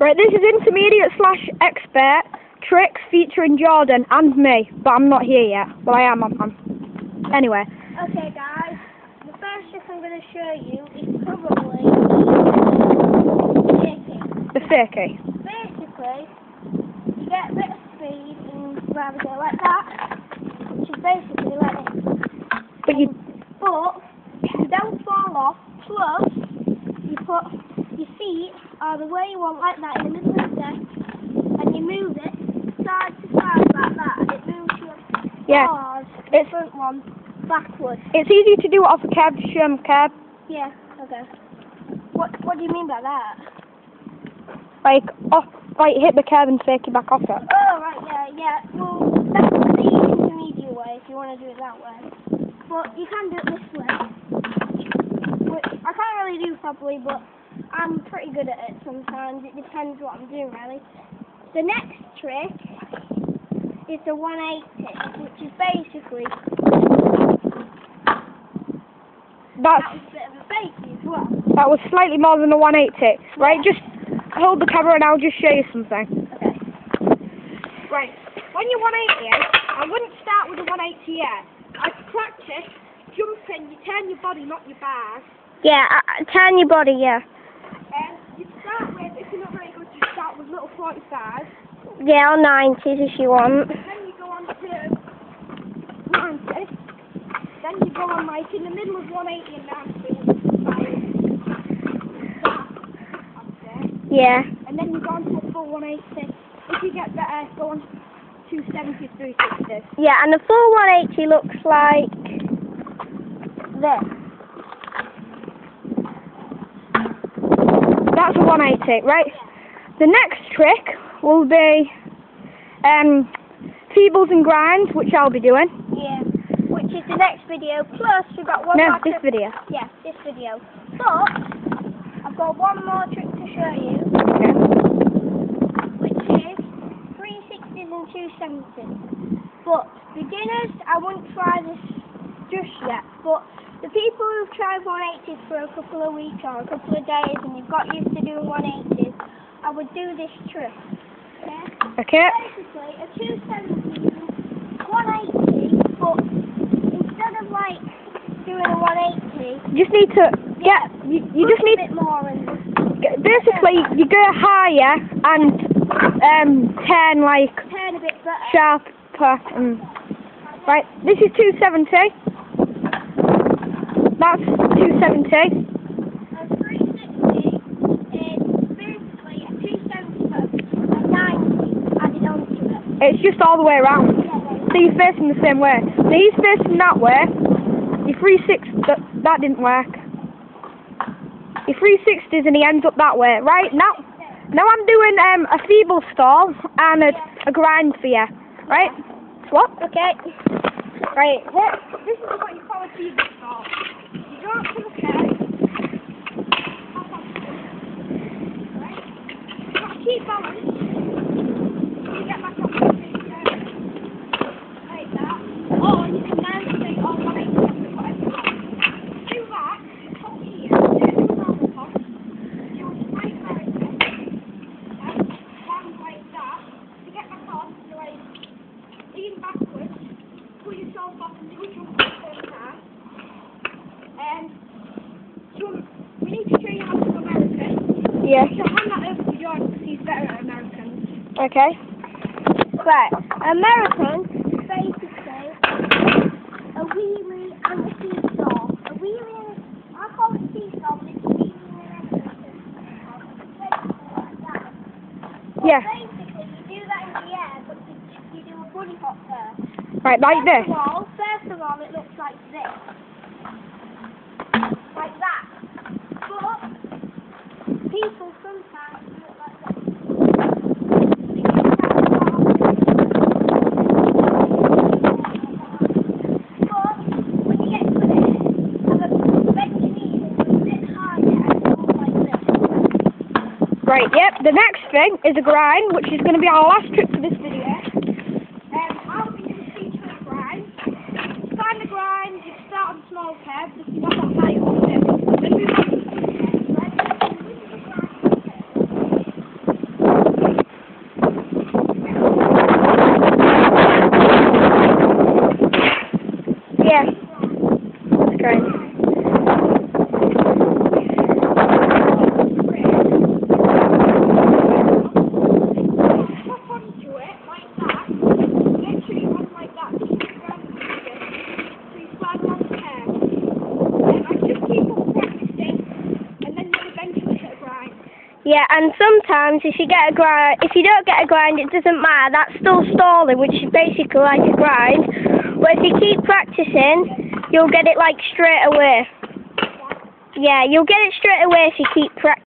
Right, this is Intermediate / Expert tricks featuring Jordan and me, but I'm not here yet. Well, I am. Anyway. Okay, guys. The first trick I'm going to show you is probably the fakie. Basically, you get a bit of speed and rather go like that, which is basically like this. But you don't fall off. Plus, you put your feet are the way you want, like that, in the middle of the deck, and you move it side to side like that, and it moves your bars, the front one, backwards. It's easy to do it off a curb, to show 'em a curb. Yeah, okay. What do you mean by that? Like hit the curb and fake it back off it. Oh, right, yeah. Well, that's the intermediate way, if you want to do it that way. But you can do it this way. Which I can't really do properly, but I'm pretty good at it sometimes. It depends what I'm doing, really. The next trick is the 180, which is basically... That was a bit of a fakie as well. That was slightly more than a 180. Right, just hold the camera and I'll just show you something. Okay. Right, when you're 180, I wouldn't start with a 180 yet. I'd practice jumping, you turn your body, not your bars. Yeah, turn your body, yeah. You start with, if you're not very good, you start with little 45s. Yeah, or 90s if you want. Then you go on to 90. Then you go on like in the middle of 180 and 90. Yeah. And then you go on to a full 180. If you get better, go on 270, 360. Yeah, and the full 180 looks like this. That's a 180, right? The next trick will be feebles and grinds, which I'll be doing. Yeah, which is the next video. Plus, we've got one no, more this trick. video. Yeah, this video. But I've got one more trick to show you, which is 360s and 270s. But beginners, I wouldn't try this just yet. But the people who've tried 180s for a couple of weeks or a couple of days and you've got used to doing 180s, I would do this trick. Okay. Basically, a 270 is 180, but instead of like doing a 180, you just need to get. You just need a bit more. And basically, you go higher and turn like turn a bit better. sharper. Right. This is 270. That's 270. A 360 is basically a 270 but a 90 added onto it. It's just all the way around. So you're facing the same way. So he's facing that way. Your 360, that didn't work. Your 360s and he ends up that way. Right, now I'm doing a feeble stall and a grind for you. Right? Swap? Okay. Right, this is what you call a feeble stall. You go up to the curb. Right? You've got to keep balance. You get back up to the curb. Like that. Or you can then say, oh, 180, whatever you want. Do that, top here, do another top. Do a straight American. Stand like that. To get back on, you like, lean backwards, pull yourself up and do a jump at the same time. We need to show you how to do American. Yeah. So hand that over to Jordan because he's better at Americans. Okay. Right. American is basically a wheelie and a seesaw. A wheelie, I call it seesaw, but it's a wheelie and American. Like that. Yeah. Basically, you do that in the air, but you do a bunny hop first. Right, like this. First of all, it looks like this. Like that. But people sometimes do it like that. But when you get to it, bend your knees a bit higher and go like this. Right, yep. The next thing is a grind, which is going to be our last trick for this video. I'll be teaching a grind. Find the grind, you start on small curves if you want that high up it. Then move on to the curves, right? Yeah, and sometimes if you don't get a grind, it doesn't matter. That's still stalling, which is basically like a grind. But if you keep practicing, you'll get it like straight away. Yeah, you'll get it straight away if you keep practicing.